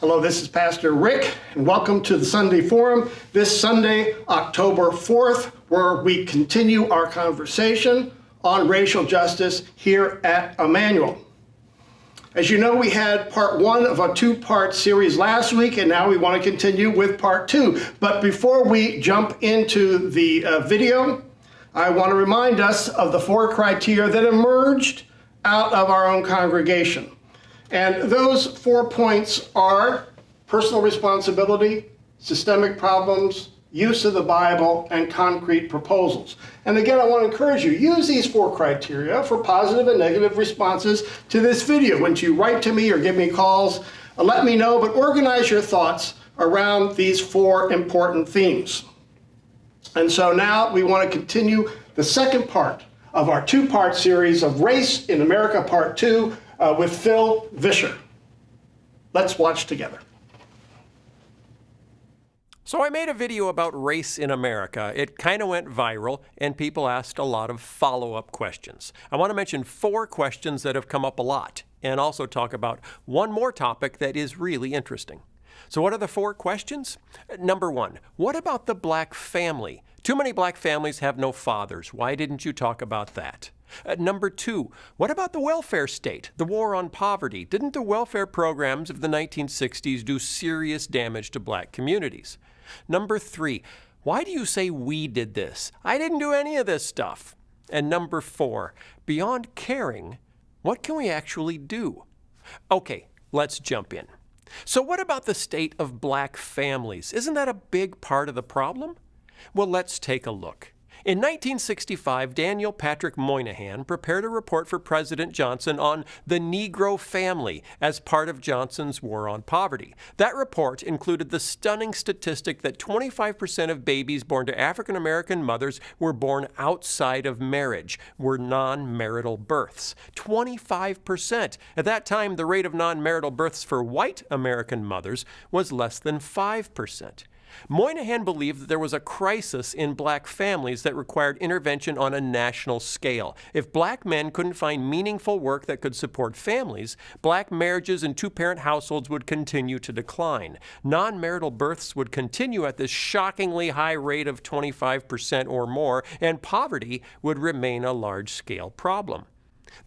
Hello, this is Pastor Rick, and welcome to the Sunday Forum this Sunday, October 4th, where we continue our conversation on racial justice here at Emmanuel. As you know, we had part one of a two-part series last week, and now we want to continue with part two. But before we jump into the video, I want to remind us of the four criteria that emerged out of our own congregation. And those 4 points are personal responsibility, systemic problems, use of the Bible, and concrete proposals. And again, I want to encourage you, use these four criteria for positive and negative responses to this video. When you write to me or give me calls, let me know, but organize your thoughts around these four important themes. And so now we want to continue the second part of our two-part series of Race in America, Part 2, with Phil Vischer. Let's watch together. So I made a video about race in America. It kind of went viral, and people asked a lot of follow-up questions. I want to mention 4 questions that have come up a lot, and also talk about one more topic that is really interesting. So what are the 4 questions? Number 1, what about the black family? Too many black families have no fathers. Why didn't you talk about that? Number 2, what about the welfare state, the war on poverty? Didn't the welfare programs of the 1960s do serious damage to black communities? Number 3, why do you say we did this? I didn't do any of this stuff. And number 4, beyond caring, what can we actually do? Okay, let's jump in. So what about the state of black families? Isn't that a big part of the problem? Well, let's take a look. In 1965, Daniel Patrick Moynihan prepared a report for President Johnson on the Negro family as part of Johnson's war on poverty. That report included the stunning statistic that 25% of babies born to African American mothers were born outside of marriage, were non-marital births. 25%. At that time, the rate of non-marital births for white American mothers was less than 5%. Moynihan believed that there was a crisis in black families that required intervention on a national scale. If black men couldn't find meaningful work that could support families, black marriages and two-parent households would continue to decline. Non-marital births would continue at this shockingly high rate of 25% or more, and poverty would remain a large-scale problem.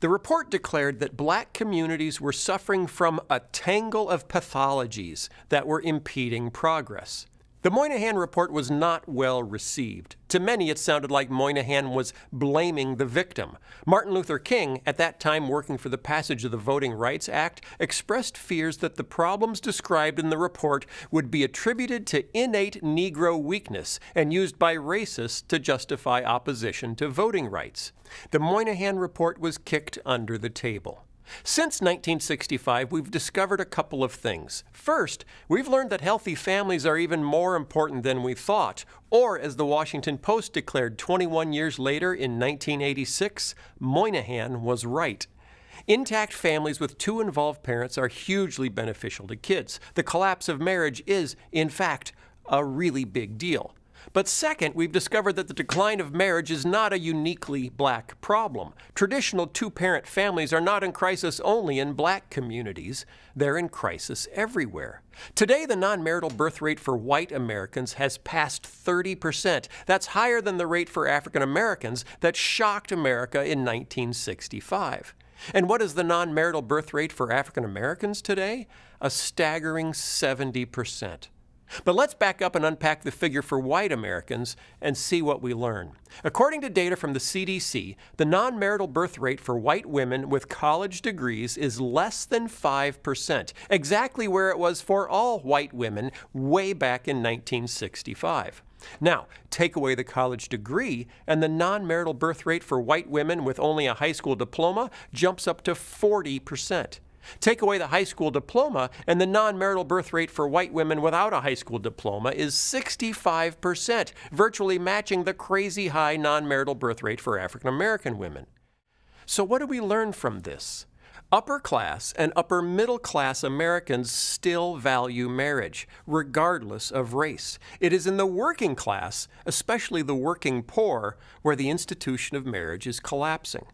The report declared that black communities were suffering from a tangle of pathologies that were impeding progress. The Moynihan report was not well received. To many, it sounded like Moynihan was blaming the victim. Martin Luther King, at that time working for the passage of the Voting Rights Act, expressed fears that the problems described in the report would be attributed to innate Negro weakness and used by racists to justify opposition to voting rights. The Moynihan report was kicked under the table. Since 1965, we've discovered a couple of things. First, we've learned that healthy families are even more important than we thought. Or, as the Washington Post declared 21 years later in 1986, Moynihan was right. Intact families with 2 involved parents are hugely beneficial to kids. The collapse of marriage is, in fact, a really big deal. But second, we've discovered that the decline of marriage is not a uniquely black problem. Traditional two-parent families are not in crisis only in black communities. They're in crisis everywhere. Today, the non-marital birth rate for white Americans has passed 30%. That's higher than the rate for African Americans that shocked America in 1965. And what is the non-marital birth rate for African Americans today? A staggering 70%. But let's back up and unpack the figure for white Americans and see what we learn. According to data from the CDC, the non-marital birth rate for white women with college degrees is less than 5%, exactly where it was for all white women way back in 1965. Now, take away the college degree, and the non-marital birth rate for white women with only a high school diploma jumps up to 40%. Take away the high school diploma, and the non-marital birth rate for white women without a high school diploma is 65%, virtually matching the crazy high non-marital birth rate for African American women. So what do we learn from this? Upper class and upper middle class Americans still value marriage, regardless of race. It is in the working class, especially the working poor, where the institution of marriage is collapsing.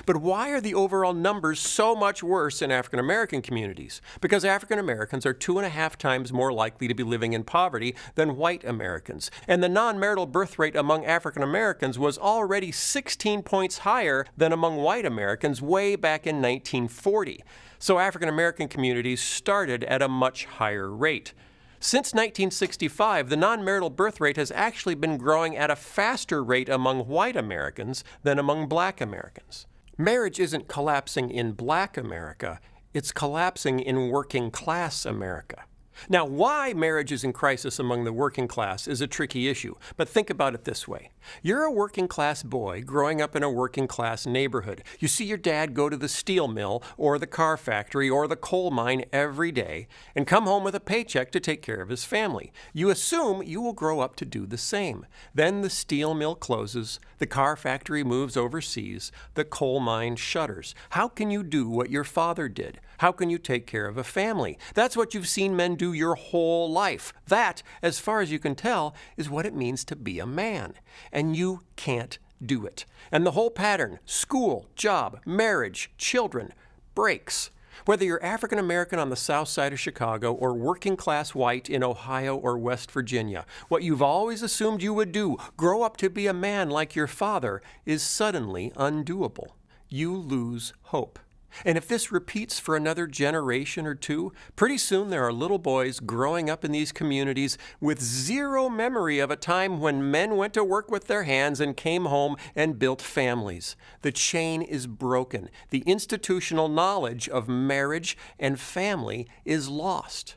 But why are the overall numbers so much worse in African American communities? Because African Americans are 2.5 times more likely to be living in poverty than white Americans. And the non-marital birth rate among African Americans was already 16 points higher than among white Americans way back in 1940. So African American communities started at a much higher rate. Since 1965, the non-marital birth rate has actually been growing at a faster rate among white Americans than among black Americans. Marriage isn't collapsing in black America, it's collapsing in working class America. Now, why marriage is in crisis among the working class is a tricky issue, but think about it this way. You're a working class boy growing up in a working class neighborhood. You see your dad go to the steel mill or the car factory or the coal mine every day and come home with a paycheck to take care of his family. You assume you will grow up to do the same. Then the steel mill closes, the car factory moves overseas, the coal mine shutters. How can you do what your father did? How can you take care of a family? That's what you've seen men do your whole life. That, as far as you can tell, is what it means to be a man. And you can't do it. And the whole pattern, school, job, marriage, children, breaks. Whether you're African American on the south side of Chicago or working class white in Ohio or West Virginia, what you've always assumed you would do, grow up to be a man like your father, is suddenly undoable. You lose hope. And if this repeats for another generation or two, pretty soon there are little boys growing up in these communities with zero memory of a time when men went to work with their hands and came home and built families. The chain is broken. The institutional knowledge of marriage and family is lost.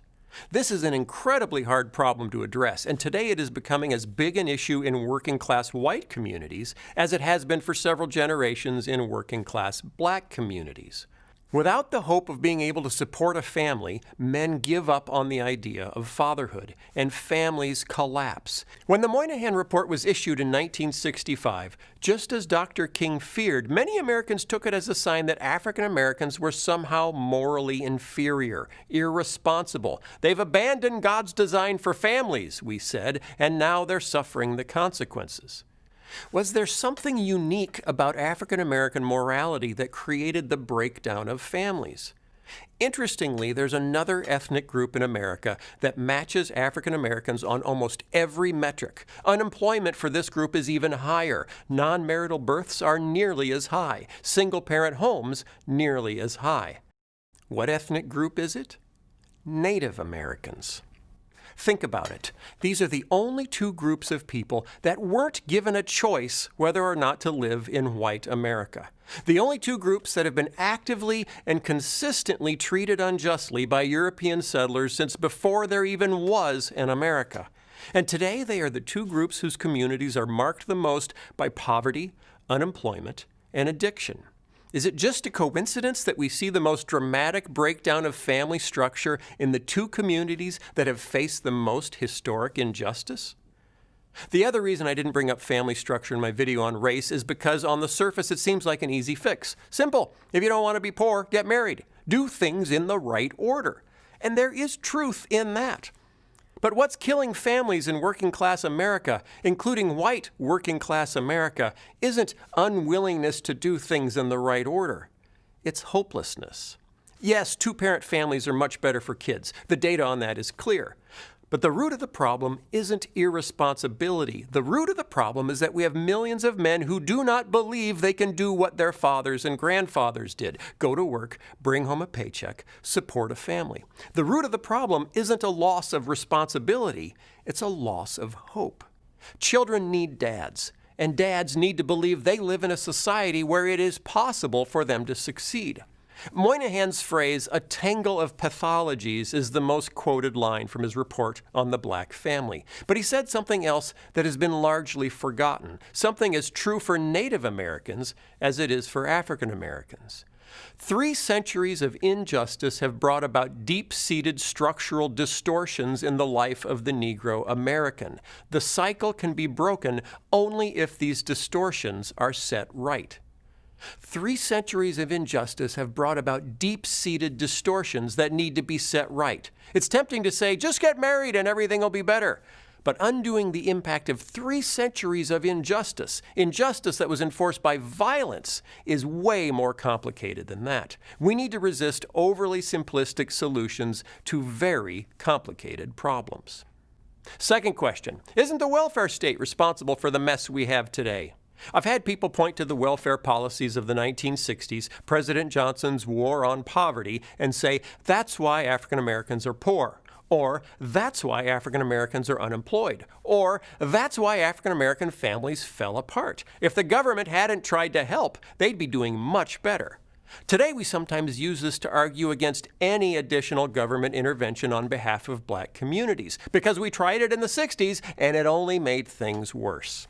This is an incredibly hard problem to address, and today it is becoming as big an issue in working-class white communities as it has been for several generations in working-class black communities. Without the hope of being able to support a family, men give up on the idea of fatherhood, and families collapse. When the Moynihan Report was issued in 1965, just as Dr. King feared, many Americans took it as a sign that African Americans were somehow morally inferior, irresponsible. They've abandoned God's design for families, we said, and now they're suffering the consequences. Was there something unique about African American morality that created the breakdown of families? Interestingly, there's another ethnic group in America that matches African Americans on almost every metric. Unemployment for this group is even higher. Non-marital births are nearly as high. Single-parent homes nearly as high. What ethnic group is it? Native Americans. Think about it. These are the only two groups of people that weren't given a choice whether or not to live in white America. The only two groups that have been actively and consistently treated unjustly by European settlers since before there even was an America. And today they are the two groups whose communities are marked the most by poverty, unemployment, and addiction. Is it just a coincidence that we see the most dramatic breakdown of family structure in the two communities that have faced the most historic injustice? The other reason I didn't bring up family structure in my video on race is because on the surface it seems like an easy fix. Simple. If you don't want to be poor, get married. Do things in the right order. And there is truth in that. But what's killing families in working-class America, including white working-class America, isn't unwillingness to do things in the right order. It's hopelessness. Yes, two-parent families are much better for kids. The data on that is clear. But the root of the problem isn't irresponsibility. The root of the problem is that we have millions of men who do not believe they can do what their fathers and grandfathers did: go to work, bring home a paycheck, support a family. The root of the problem isn't a loss of responsibility, it's a loss of hope. Children need dads, and dads need to believe they live in a society where it is possible for them to succeed. Moynihan's phrase, "a tangle of pathologies," is the most quoted line from his report on the black family. But he said something else that has been largely forgotten, something as true for Native Americans as it is for African Americans. 3 centuries of injustice have brought about deep-seated structural distortions in the life of the Negro American. The cycle can be broken only if these distortions are set right. 3 centuries of injustice have brought about deep-seated distortions that need to be set right. It's tempting to say, just get married and everything will be better. but undoing the impact of 3 centuries of injustice that was enforced by violence, is way more complicated than that. We need to resist overly simplistic solutions to very complicated problems. Second question, isn't the welfare state responsible for the mess we have today? I've had people point to the welfare policies of the 1960s, President Johnson's war on poverty, and say, that's why African Americans are poor. Or, that's why African Americans are unemployed. Or, that's why African American families fell apart. If the government hadn't tried to help, they'd be doing much better. Today, we sometimes use this to argue against any additional government intervention on behalf of black communities, because we tried it in the 60s and it only made things worse.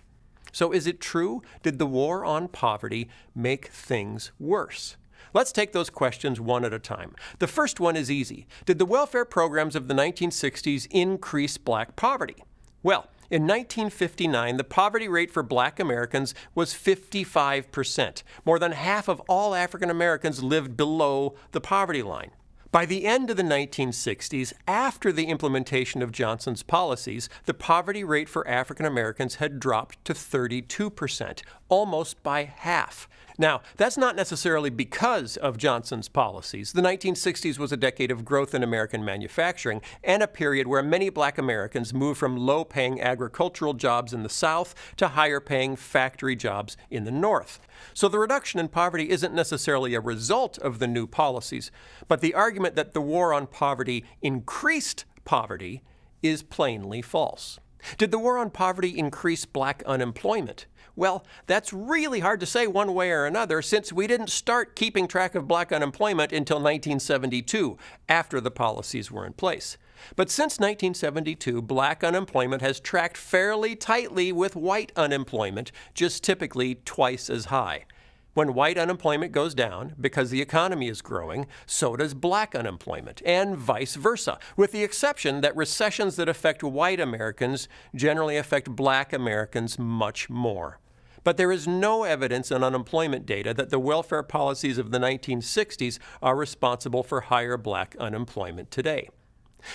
So is it true? Did the war on poverty make things worse? Let's take those questions one at a time. The first one is easy. Did the welfare programs of the 1960s increase black poverty? Well, in 1959, the poverty rate for black Americans was 55%. More than half of all African Americans lived below the poverty line. By the end of the 1960s, after the implementation of Johnson's policies, the poverty rate for African Americans had dropped to 32%, almost by half. Now, that's not necessarily because of Johnson's policies. The 1960s was a decade of growth in American manufacturing and a period where many black Americans moved from low-paying agricultural jobs in the South to higher-paying factory jobs in the North. So the reduction in poverty isn't necessarily a result of the new policies, but the argument that the war on poverty increased poverty is plainly false. Did the war on poverty increase black unemployment? Well, that's really hard to say one way or another, since we didn't start keeping track of black unemployment until 1972, after the policies were in place. But since 1972, black unemployment has tracked fairly tightly with white unemployment, just typically twice as high. When white unemployment goes down because the economy is growing, so does black unemployment, and vice versa, with the exception that recessions that affect white Americans generally affect black Americans much more. But there is no evidence in unemployment data that the welfare policies of the 1960s are responsible for higher black unemployment today.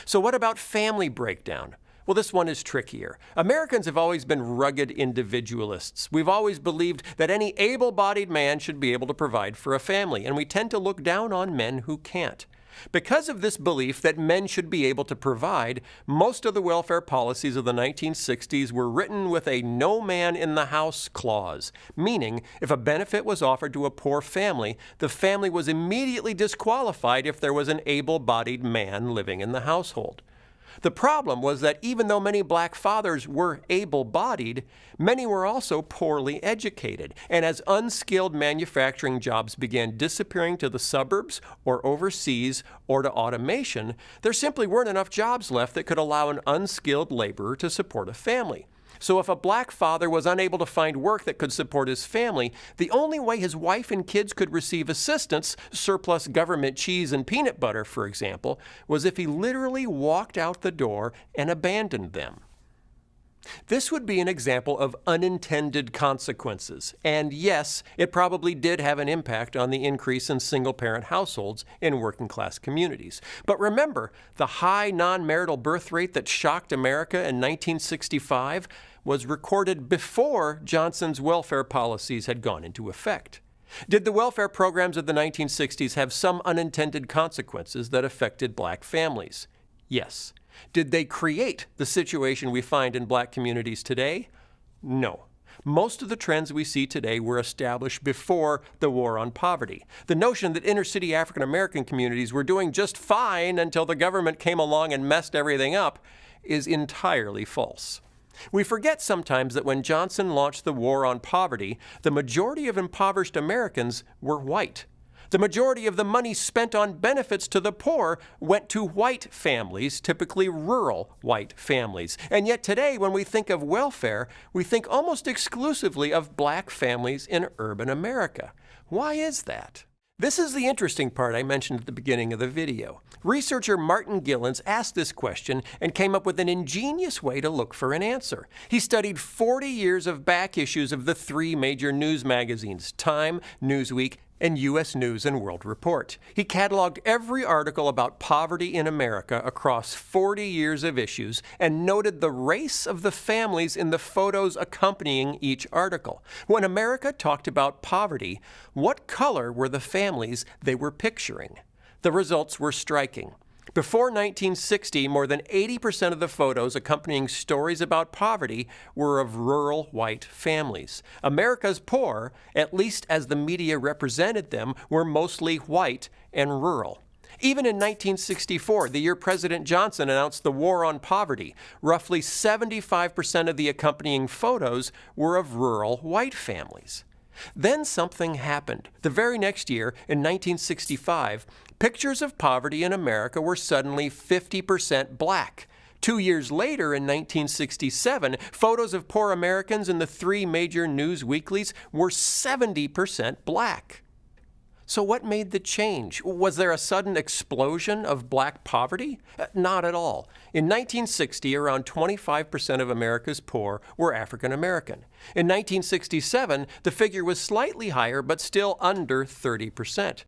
So what about family breakdown? Well, this one is trickier. Americans have always been rugged individualists. We've always believed that any able-bodied man should be able to provide for a family, and we tend to look down on men who can't. Because of this belief that men should be able to provide, most of the welfare policies of the 1960s were written with a no man in the house clause, meaning if a benefit was offered to a poor family, the family was immediately disqualified if there was an able-bodied man living in the household. The problem was that even though many black fathers were able-bodied, many were also poorly educated. And as unskilled manufacturing jobs began disappearing to the suburbs or overseas or to automation, there simply weren't enough jobs left that could allow an unskilled laborer to support a family. So if a black father was unable to find work that could support his family, the only way his wife and kids could receive assistance, surplus government cheese and peanut butter, for example, was if he literally walked out the door and abandoned them. This would be an example of unintended consequences, and yes, it probably did have an impact on the increase in single-parent households in working-class communities. But remember, the high non-marital birth rate that shocked America in 1965 was recorded before Johnson's welfare policies had gone into effect. Did the welfare programs of the 1960s have some unintended consequences that affected black families? Yes. Did they create the situation we find in black communities today? No. Most of the trends we see today were established before the war on poverty. The notion that inner-city African American communities were doing just fine until the government came along and messed everything up is entirely false. We forget sometimes that when Johnson launched the war on poverty, the majority of impoverished Americans were white. The majority of the money spent on benefits to the poor went to white families, typically rural white families. And yet today, when we think of welfare, we think almost exclusively of black families in urban America. Why is that? This is the interesting part I mentioned at the beginning of the video. Researcher Martin Gillens asked this question and came up with an ingenious way to look for an answer. He studied 40 years of back issues of the 3 major news magazines, Time, Newsweek, and U.S. News and World Report. He cataloged every article about poverty in America across 40 years of issues and noted the race of the families in the photos accompanying each article. When America talked about poverty, what color were the families they were picturing? The results were striking. Before 1960, more than 80% of the photos accompanying stories about poverty were of rural white families. America's poor, at least as the media represented them, were mostly white and rural. Even in 1964, the year President Johnson announced the war on poverty, roughly 75% of the accompanying photos were of rural white families. Then something happened. The very next year, in 1965, pictures of poverty in America were suddenly 50% black. 2 years later, in 1967, photos of poor Americans in the 3 major news weeklies were 70% black. So what made the change? Was there a sudden explosion of black poverty? Not at all. In 1960, around 25% of America's poor were African American. In 1967, the figure was slightly higher, but still under 30%.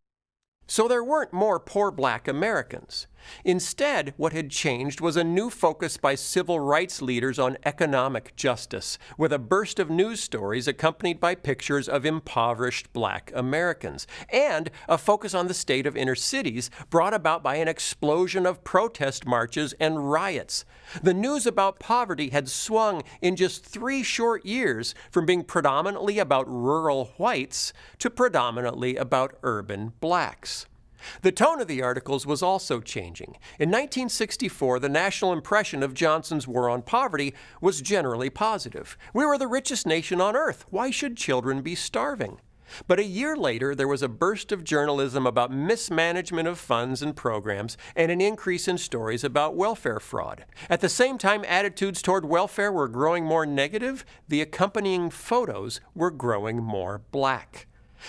So there weren't more poor black Americans. Instead, what had changed was a new focus by civil rights leaders on economic justice, with a burst of news stories accompanied by pictures of impoverished black Americans, and a focus on the state of inner cities brought about by an explosion of protest marches and riots. The news about poverty had swung in just 3 short years from being predominantly about rural whites to predominantly about urban blacks. The tone of the articles was also changing. In 1964, the national impression of Johnson's war on poverty was generally positive. We were the richest nation on earth. Why should children be starving? But a year later, there was a burst of journalism about mismanagement of funds and programs and an increase in stories about welfare fraud. At the same time attitudes toward welfare were growing more negative, the accompanying photos were growing more black.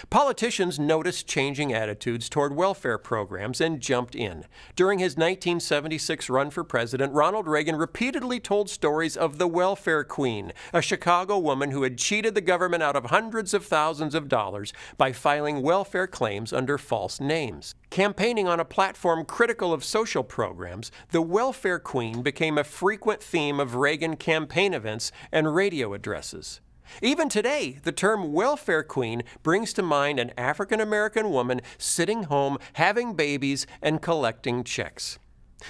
Politicians noticed changing attitudes toward welfare programs and jumped in. During his 1976 run for president, Ronald Reagan repeatedly told stories of the welfare queen, a Chicago woman who had cheated the government out of hundreds of thousands of dollars by filing welfare claims under false names. Campaigning on a platform critical of social programs, the welfare queen became a frequent theme of Reagan campaign events and radio addresses. Even today, the term welfare queen brings to mind an African-American woman sitting home, having babies, and collecting checks.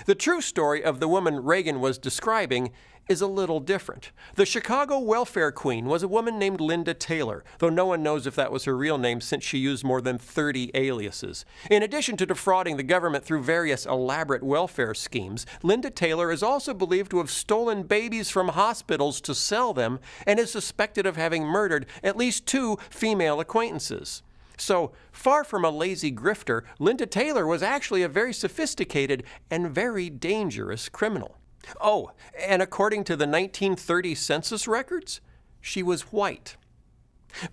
The true story of the woman Reagan was describing is a little different. The Chicago welfare queen was a woman named Linda Taylor, though no one knows if that was her real name since she used more than 30 aliases. In addition to defrauding the government through various elaborate welfare schemes, Linda Taylor is also believed to have stolen babies from hospitals to sell them and is suspected of having murdered at least 2 female acquaintances. So, far from a lazy grifter, Linda Taylor was actually a very sophisticated and very dangerous criminal. Oh, and according to the 1930 census records, she was white.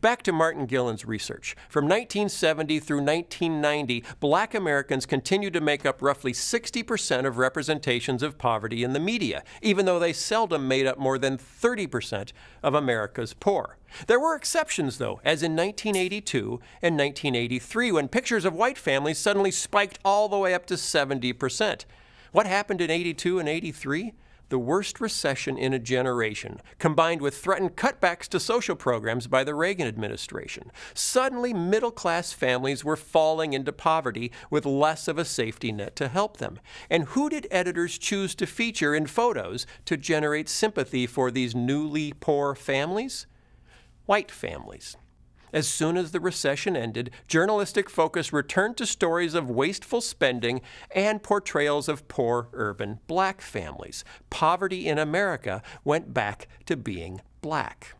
Back to Martin Gillen's research. From 1970 through 1990, black Americans continued to make up roughly 60% of representations of poverty in the media, even though they seldom made up more than 30% of America's poor. There were exceptions, though, as in 1982 and 1983, when pictures of white families suddenly spiked all the way up to 70%. What happened in 82 and 83? The worst recession in a generation, combined with threatened cutbacks to social programs by the Reagan administration. Suddenly, middle-class families were falling into poverty with less of a safety net to help them. And who did editors choose to feature in photos to generate sympathy for these newly poor families? White families. As soon as the recession ended, journalistic focus returned to stories of wasteful spending and portrayals of poor urban black families. Poverty in America went back to being black.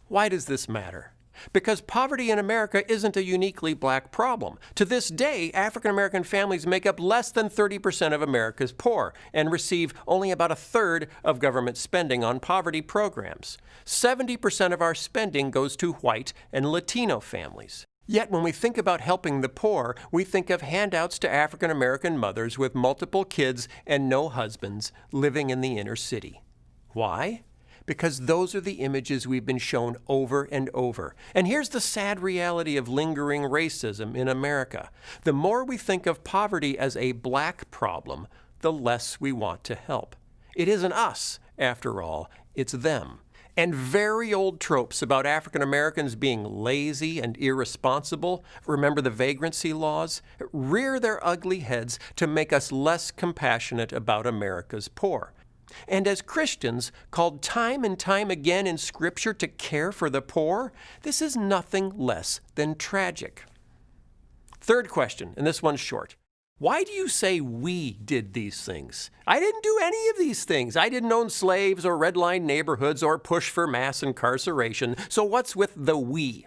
Why does this matter? Because poverty in America isn't a uniquely black problem. To this day, African American families make up less than 30% of America's poor and receive only about a third of government spending on poverty programs. 70% of our spending goes to white and Latino families. Yet when we think about helping the poor, we think of handouts to African American mothers with multiple kids and no husbands living in the inner city. Why? because those are the images we've been shown over and over. And here's the sad reality of lingering racism in America. The more we think of poverty as a black problem, the less we want to help. It isn't us, after all, it's them. And very old tropes about African Americans being lazy and irresponsible, remember the vagrancy laws, rear their ugly heads to make us less compassionate about America's poor. And as Christians, called time and time again in Scripture to care for the poor, this is nothing less than tragic. Third question, and this one's short. Why do you say we did these things? I didn't do any of these things. I didn't own slaves or redline neighborhoods or push for mass incarceration. So what's with the we?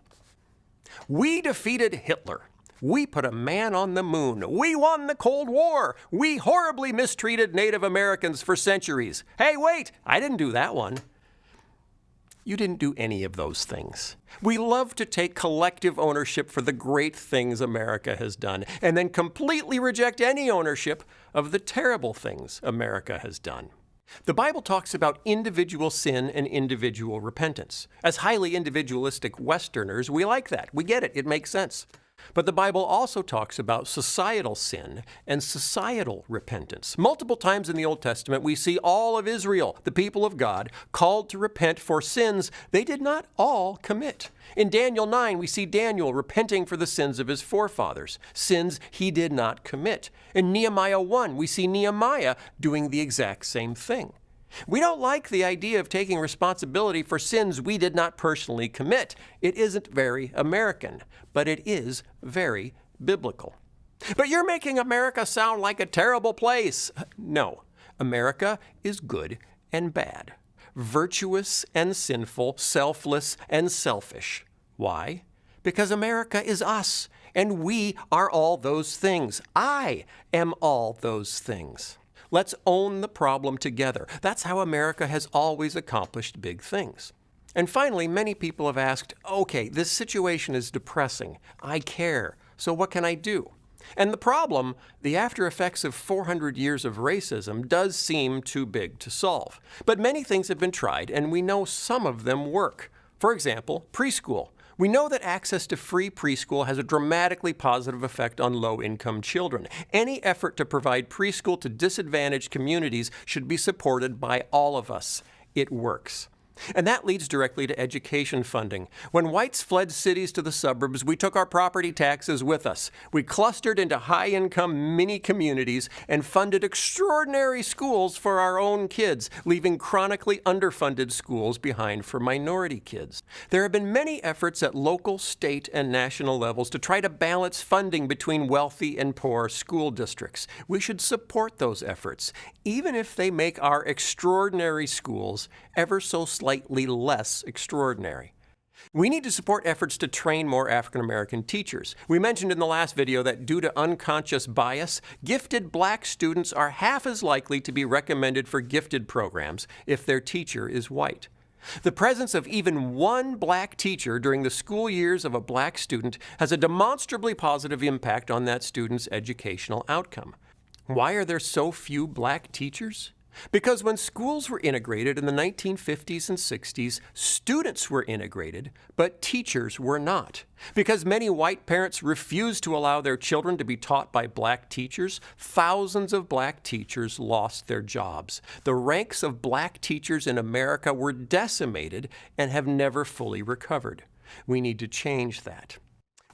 We defeated Hitler. We put a man on the moon. We won the Cold War. We horribly mistreated Native Americans for centuries. Hey, wait, I didn't do that one. You didn't do any of those things. We love to take collective ownership for the great things America has done, and then completely reject any ownership of the terrible things America has done. The Bible talks about individual sin and individual repentance. As highly individualistic Westerners, we like that. We get it. It makes sense. But the Bible also talks about societal sin and societal repentance. Multiple times in the Old Testament, we see all of Israel, the people of God, called to repent for sins they did not all commit. In Daniel 9, we see Daniel repenting for the sins of his forefathers, sins he did not commit. In Nehemiah 1, we see Nehemiah doing the exact same thing. We don't like the idea of taking responsibility for sins we did not personally commit. It isn't very American, but it is very biblical. But you're making America sound like a terrible place. No, America is good and bad, virtuous and sinful, selfless and selfish. Why? Because America is us, and we are all those things. I am all those things. Let's own the problem together. That's how America has always accomplished big things. And finally, many people have asked, okay, this situation is depressing. I care. So what can I do? And the problem, the after effects of 400 years of racism, does seem too big to solve. But many things have been tried, and we know some of them work. For example, preschool. We know that access to free preschool has a dramatically positive effect on low-income children. Any effort to provide preschool to disadvantaged communities should be supported by all of us. It works. And that leads directly to education funding. When whites fled cities to the suburbs, we took our property taxes with us. We clustered into high-income mini-communities and funded extraordinary schools for our own kids, leaving chronically underfunded schools behind for minority kids. There have been many efforts at local, state, and national levels to try to balance funding between wealthy and poor school districts. We should support those efforts, even if they make our extraordinary schools ever so slightly less extraordinary. We need to support efforts to train more African American teachers. We mentioned in the last video that due to unconscious bias, gifted black students are half as likely to be recommended for gifted programs if their teacher is white. The presence of even one black teacher during the school years of a black student has a demonstrably positive impact on that student's educational outcome. Why are there so few black teachers? Because when schools were integrated in the 1950s and 60s, students were integrated, but teachers were not. Because many white parents refused to allow their children to be taught by black teachers, thousands of black teachers lost their jobs. The ranks of black teachers in America were decimated and have never fully recovered. We need to change that.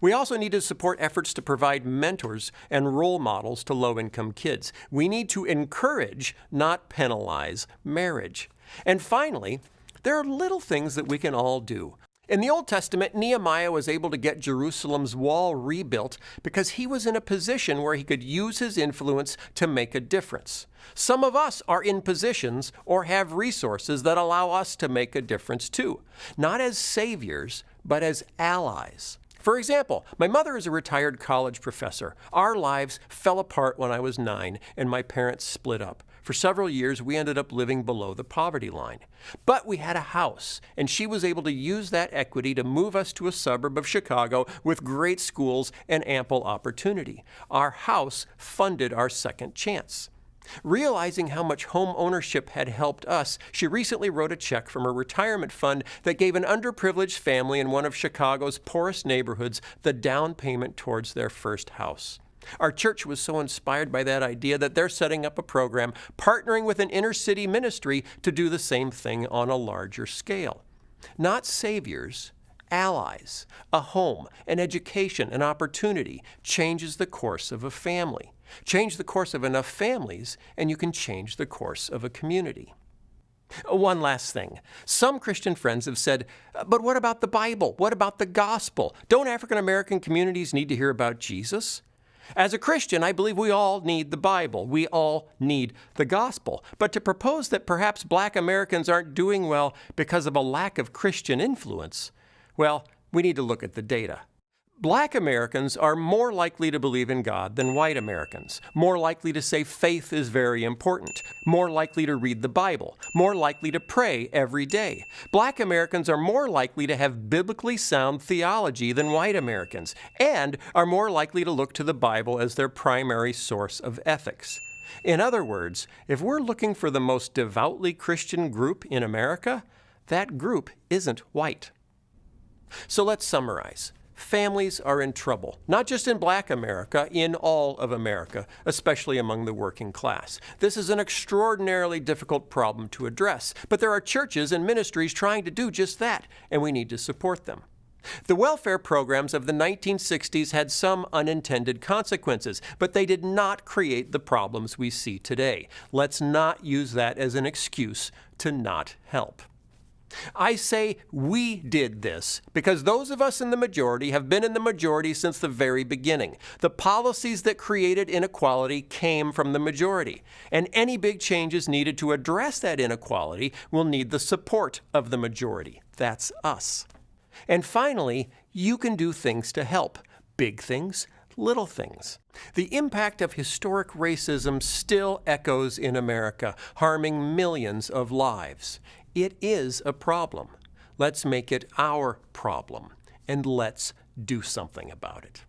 We also need to support efforts to provide mentors and role models to low-income kids. We need to encourage, not penalize, marriage. And finally, there are little things that we can all do. In the Old Testament, Nehemiah was able to get Jerusalem's wall rebuilt because he was in a position where he could use his influence to make a difference. Some of us are in positions or have resources that allow us to make a difference too, not as saviors, but as allies. For example, my mother is a retired college professor. Our lives fell apart when I was 9 and my parents split up. For several years, we ended up living below the poverty line. But we had a house, and she was able to use that equity to move us to a suburb of Chicago with great schools and ample opportunity. Our house funded our second chance. Realizing how much home ownership had helped us, she recently wrote a check from her retirement fund that gave an underprivileged family in one of Chicago's poorest neighborhoods the down payment towards their first house. Our church was so inspired by that idea that they're setting up a program partnering with an inner city ministry to do the same thing on a larger scale. Not saviors, allies. A home, an education, an opportunity changes the course of a family. Change the course of enough families, and you can change the course of a community. One last thing. Some Christian friends have said, but what about the Bible? What about the gospel? Don't African American communities need to hear about Jesus? As a Christian, I believe we all need the Bible. We all need the gospel. But to propose that perhaps Black Americans aren't doing well because of a lack of Christian influence, well, we need to look at the data. Black Americans are more likely to believe in God than white Americans, more likely to say faith is very important, more likely to read the Bible, more likely to pray every day. Black Americans are more likely to have biblically sound theology than white Americans, and are more likely to look to the Bible as their primary source of ethics. In other words, if we're looking for the most devoutly Christian group in America, that group isn't white. So let's summarize. Families are in trouble, not just in Black America, in all of America, especially among the working class. This is an extraordinarily difficult problem to address, but there are churches and ministries trying to do just that, and we need to support them. The welfare programs of the 1960s had some unintended consequences, but they did not create the problems we see today. Let's not use that as an excuse to not help. I say we did this because those of us in the majority have been in the majority since the very beginning. The policies that created inequality came from the majority, and any big changes needed to address that inequality will need the support of the majority. That's us. And finally, you can do things to help. Big things, little things. The impact of historic racism still echoes in America, harming millions of lives. It is a problem. Let's make it our problem, and let's do something about it.